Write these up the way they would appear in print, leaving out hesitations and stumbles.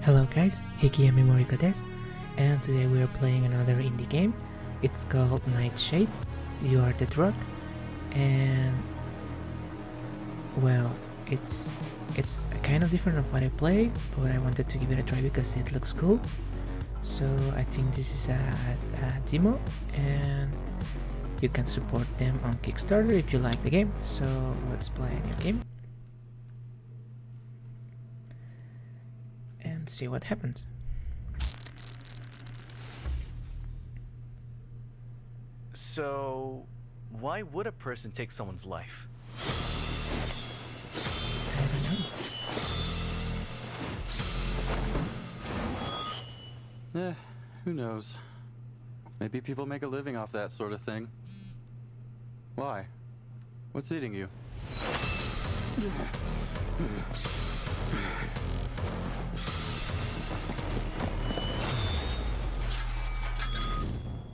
Hello guys, Hiki and Memorica des, and today we are playing another indie game. It's called Nightshade. You are the drug, and well, it's kind of different of what I play, but I wanted to give it a try because it looks cool. So I think this is a demo, and you can support them on Kickstarter if you like the game. So let's play a new game and see what happens. So, why would a person take someone's life? I don't know. Who knows? Maybe people make a living off that sort of thing. Why? What's eating you?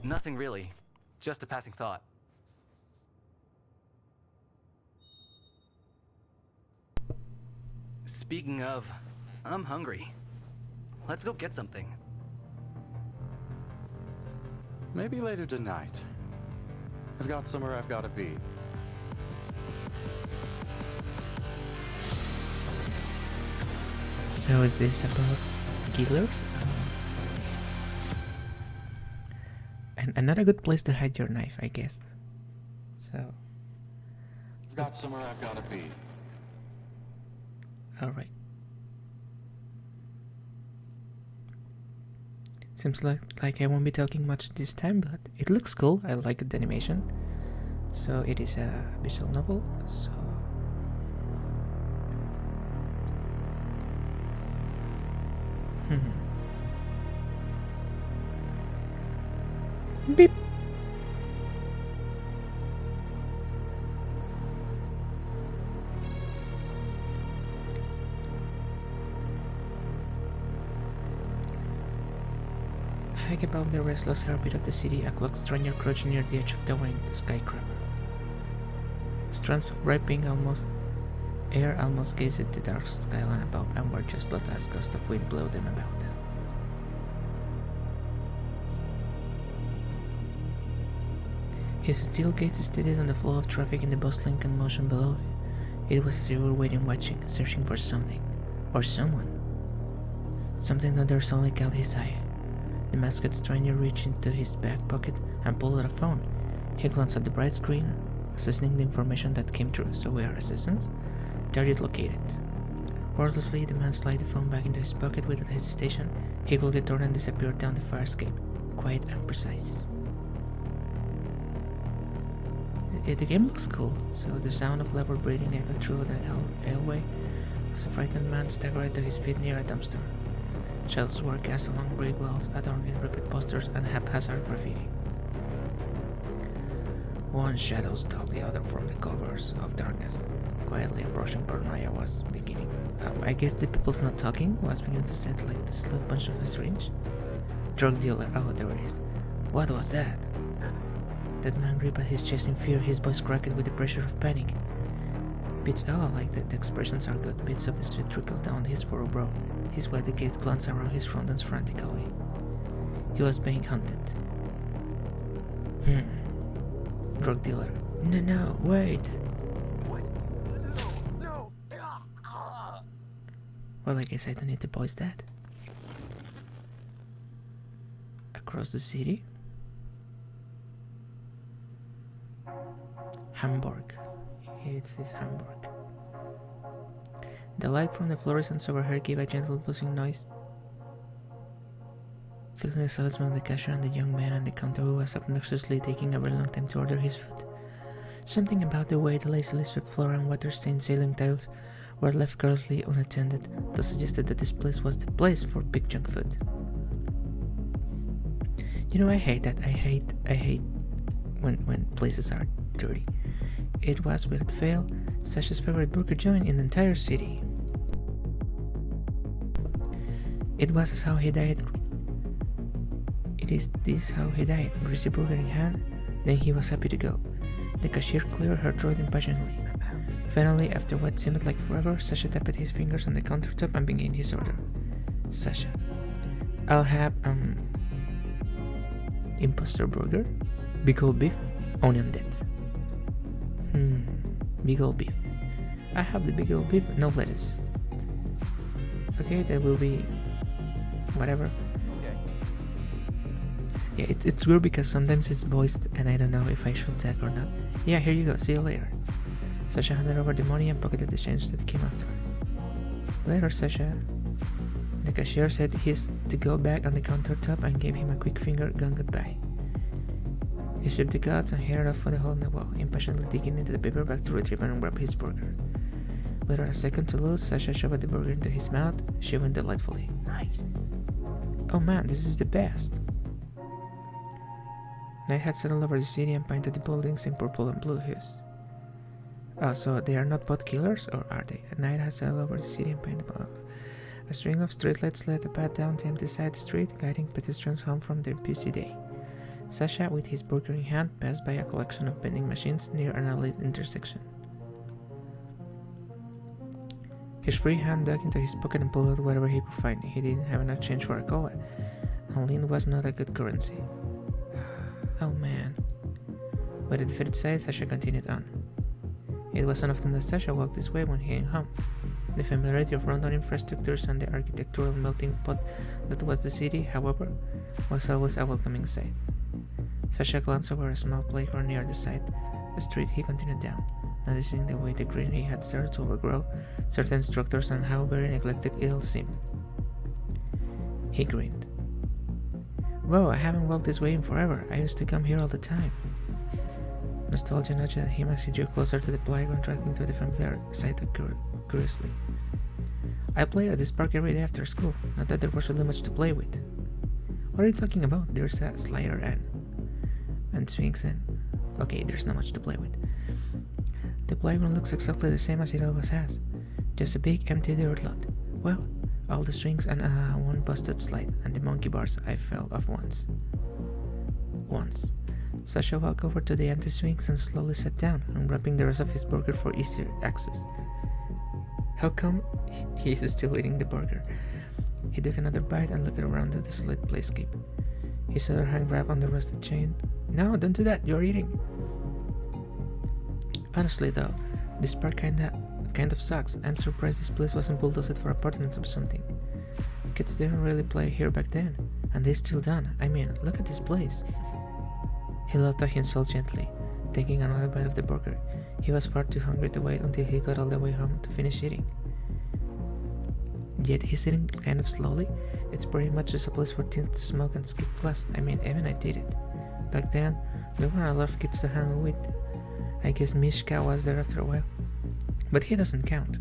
Nothing really. Just a passing thought. Speaking of, I'm hungry. Let's go get something. Maybe later tonight. I've got somewhere I've got to be. So is this about killers? And another good place to hide your knife, I guess. So, Got somewhere I've got to be. alright. Seems like I won't be talking much this time, but it looks cool. I like the animation. So it is a visual novel. So beep. High above the restless heartbeat of the city, a clock stranger crouched near the edge of towering skyscraper. Strands of ripening air almost gazed at the dark skyline above and were just let as gust of wind blow them about. His steel gaze steadied on the flow of traffic in the bustling commotion below. It was as if he were waiting, watching, searching for something, or someone. Something that there suddenly caught his eye. The masked stranger reached into his back pocket and pulled out a phone. He glanced at the bright screen, assessing the information that came through. So we are assassins? Target located. Wordlessly, the man slid the phone back into his pocket without hesitation. He closed the door and disappeared down the fire escape, quiet and precise. The game looks cool, so the sound of labor breathing echoed through the YAOI as a frightened man staggered to his feet near a dumpster. Shadows were cast along brick walls, adorned in ripped posters and haphazard graffiti. One shadow stalked the other from the covers of darkness. Quietly approaching paranoia was beginning. I guess the people's not talking was beginning to set like the slow punch of a syringe. Drug dealer, oh there it is. What was that? That man gripped at his chest in fear, his voice cracked with the pressure of panic. Bits, oh, like the expressions are good. Bits of the sweat trickled down his furrowed brow. His wide gaze glanced around his front frantically. He was being hunted. Drug dealer. No, wait. What? No! Well, I guess I don't need to voice that. Across the city. Hamburg. Here it says Hamburg. The light from the fluorescents overhead gave a gentle buzzing noise. Feeling the salesman, the cashier, and the young man on the counter who was obnoxiously taking a very long time to order his food. Something about the way the lazily swept floor and water-stained ceiling tiles were left carelessly unattended that suggested that this place was the place for big junk food. You know, I hate that. I hate when places are dirty. It was, without fail, Sasha's favorite burger joint in the entire city. It was how he died. It is this how he died, greasy burger in hand. Then he was happy to go. The cashier cleared her throat impatiently. Finally, after what seemed like forever, Sasha tapped his fingers on the countertop and began his order. Sasha. I'll have imposter burger, big old beef, onion depth. Big old beef. I have the big old beef, no lettuce. Okay, that will be whatever. Yeah, it's weird because sometimes it's voiced and I don't know if I should tag or not. Yeah, here you go, see you later. Sasha handed over the money and pocketed the change that came after. Later, Sasha, the cashier, said he's to go back on the countertop and gave him a quick finger gun goodbye. He stripped the guts and headed off for the hole in the wall, impatiently digging into the paperback to retrieve and grab his burger. Without a second to lose, Sasha shoved the burger into his mouth, chewing delightfully. Nice. Oh man, this is the best. Night had settled over the city and painted the buildings in purple and blue hues. Oh, so they are not bot killers, or are they? Night had settled over the city and painted a string of streetlights led the path down the empty side street, guiding pedestrians home from their busy day. Sasha, with his burger in hand, passed by a collection of vending machines near an alley intersection. His free hand dug into his pocket and pulled out whatever he could find. He didn't have enough change for a cola, and lean was not a good currency. Oh man. With a defeated side, Sasha continued on. It wasn't often that Sasha walked this way when heading home. The familiarity of rundown infrastructures and the architectural melting pot that was the city, however, was always a welcoming sight. Sasha glanced over a small playground near the side street. He continued down, noticing the way the greenery had started to overgrow certain structures and how very neglected it all seemed. He grinned. Whoa, I haven't walked this way in forever. I used to come here all the time. Nostalgia nudged at him as he drew closer to the playground, tracking to the familiar sight curiously. I played at this park every day after school, not that there was really much to play with. What are you talking about? There's a slider and swings and... Okay, there's not much to play with. The playground looks exactly the same as it always has. Just a big empty dirt lot. Well, all the swings and one busted slide, and the monkey bars I fell off once. Sasha walked over to the empty swings and slowly sat down, unwrapping the rest of his burger for easier access. How come he's still eating the burger? He took another bite and looked around the desolate playscape. His other hand grabbed on the rusted chain. No, don't do that, you're eating. Honestly though, this park kind of sucks. I'm surprised this place wasn't bulldozed for apartments or something. Kids didn't really play here back then, and they still don't. I mean, look at this place. He laughed at himself gently, taking another bite of the burger. He was far too hungry to wait until he got all the way home to finish eating. Yet he's eating kind of slowly. It's pretty much just a place for teens to smoke and skip class. I mean, even I did it. Back then, there weren't a lot of kids to hang with. I guess Mishka was there after a while. But he doesn't count.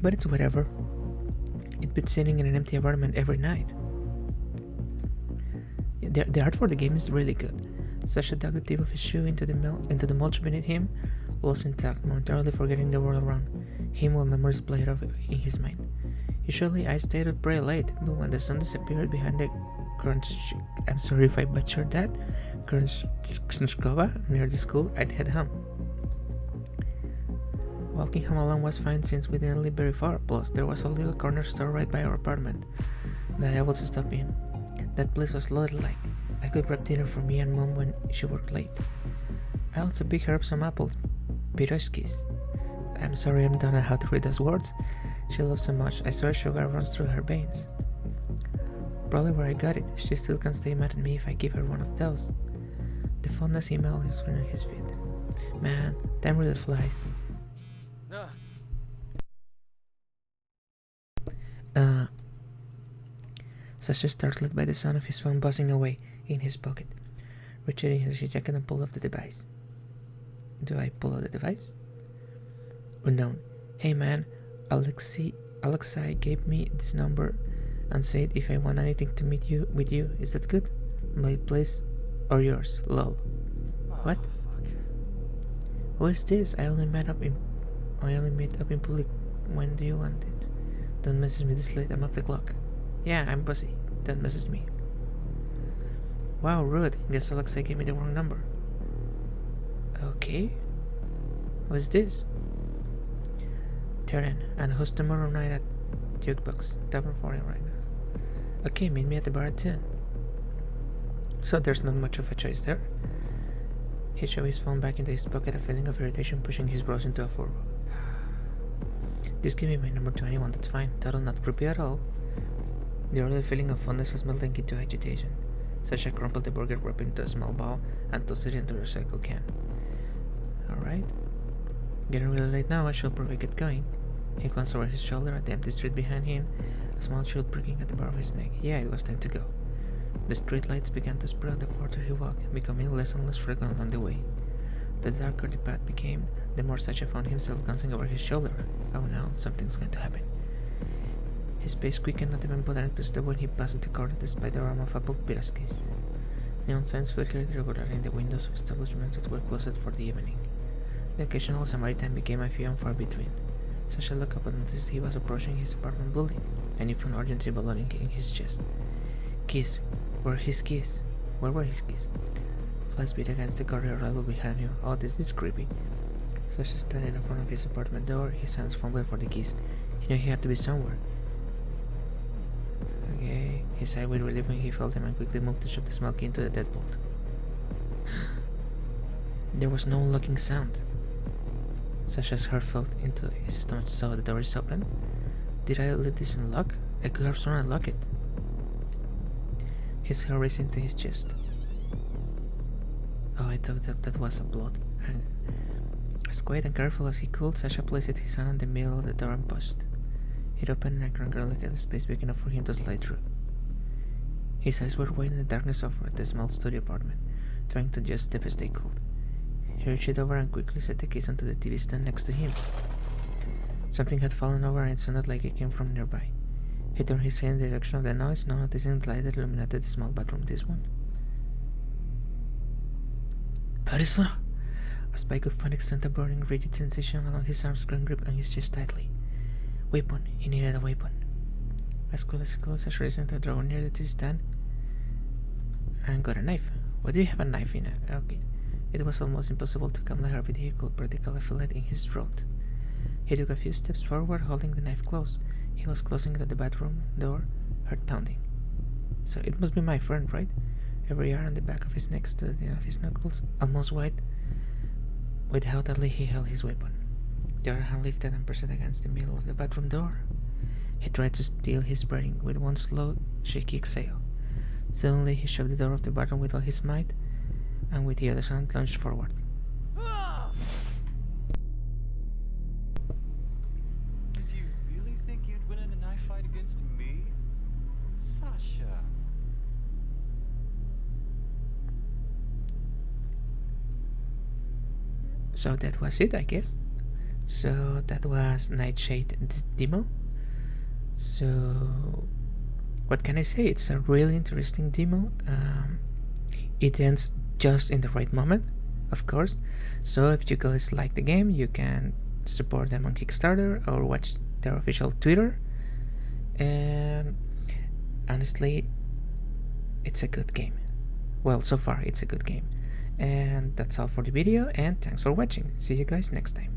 But it's whatever. It beats sitting in an empty apartment every night. The art for the game is really good. Sasha dug the tip of his shoe into the mulch beneath him, lost intact, momentarily forgetting the world around him while memories played out in his mind. Usually I stayed up pretty late, but when the sun disappeared behind the I'm sorry if I butchered that, Krnchkova near the school, I'd head home. Walking home alone was fine since we didn't live very far, plus there was a little corner store right by our apartment that I was to stop in. That place was loaded like. I could grab dinner for me and Mom when she worked late. I also picked her up some apple piroshkis. I'm sorry I don't know how to read those words. She loves so much, I swear sugar runs through her veins. Probably where I got it. She still can't stay mad at me if I give her one of those. The fondness email is on his feet. Man, time really flies. Sasha startled by the sound of his phone buzzing away in his pocket. Reaching into his jacket and pulled off the device. Do I pull out the device? Unknown. Hey man, Alexei gave me this number and said if I want anything to meet you with you, is that good? My place or yours? Lol. What? Who is this? I only met up in public. When do you want it? Don't message me this late, I'm off the clock. Yeah, I'm busy. Don't message me. Wow, rude. Guess Alexei gave me the wrong number. Okay. What's this? Terran, and host tomorrow night at Jukebox, Tavern 40 right now. Okay, meet me at the bar at 10. So there's not much of a choice there. He shoved his phone back into his pocket, a feeling of irritation pushing his brows into a furrow. Just give me my number to anyone, that's fine. That'll not creepy at all. The early feeling of fondness was melting into agitation. Sasha crumpled the burger wrap into a small ball and tossed it into the recycle can. Alright. Getting really late now, I should probably get going. He glanced over his shoulder at the empty street behind him, a small chill pricking at the bar of his neck. Yeah, it was time to go. The street lights began to spread out the further he walked, becoming less and less frequent along the way. The darker the path became, the more Sasha found himself glancing over his shoulder. Oh no, something's going to happen. His pace quickened, not even bothering to stop when he passed the corner despite the aroma of apple piroskis. Neon signs flickered regularly in the windows of establishments that were closed for the evening. The occasional Samaritan became a few and far between. Sasha looked up and noticed he was approaching his apartment building, and he found urgency ballooning in his chest. Keys. Where are his keys? Where were his keys? Flies beat against the corridor rail behind him. Oh, this is creepy. Sasha stood in front of his apartment door, his hands fumbling for the keys. He knew he had to be somewhere. Okay, he sighed with relief when he felt them and quickly moved to shove the small key into the deadbolt. There was no unlocking sound. Sasha's heart fell into his stomach, so the door is open. Did I leave this unlocked? I could have sworn I locked it. His heart raced into his chest. Oh, I thought that was a blood. And as quiet and careful as he could, Sasha placed his hand on the middle of the door and pushed. It opened and Cranker looked at the space big enough for him to slide through. His eyes were wide in the darkness of the small studio apartment, trying to adjust the best they could. He reached over and quickly set the keys onto the TV stand next to him. Something had fallen over and it sounded like it came from nearby. He turned his head in the direction of the noise, now noticing the light that illuminated the small bathroom. This one. Persona! A spike of panic sent a burning, rigid sensation along his arm's grand grip and his chest tightly. Weapon. He needed a weapon. As cool as Sasha raced into the drawer near the TV stand and got a knife. Why do you have a knife in it? Okay. It was almost impossible to calm the heartbeat he could practically feel it in his throat. He took a few steps forward, holding the knife close. He was closing the bathroom door, heart pounding. So it must be my friend, right? Every hair on the back of his neck stood at the end of his knuckles, almost white, with how tightly he held his weapon. The other hand lifted and pressed against the middle of the bathroom door. He tried to steal his breathing with one slow, shaky exhale. Suddenly, he shoved the door of the bathroom with all his might, and with the other hand lunged forward. Did you really think you'd win in a knife fight against me? Sasha. So that was it, I guess. So that was Nightshade demo. So what can I say? It's a really interesting demo. It ends just in the right moment, of course. So if you guys like the game, you can support them on Kickstarter or watch their official Twitter. And honestly, it's a good game. Well, so far it's a good game. And that's all for the video, and thanks for watching. See you guys next time.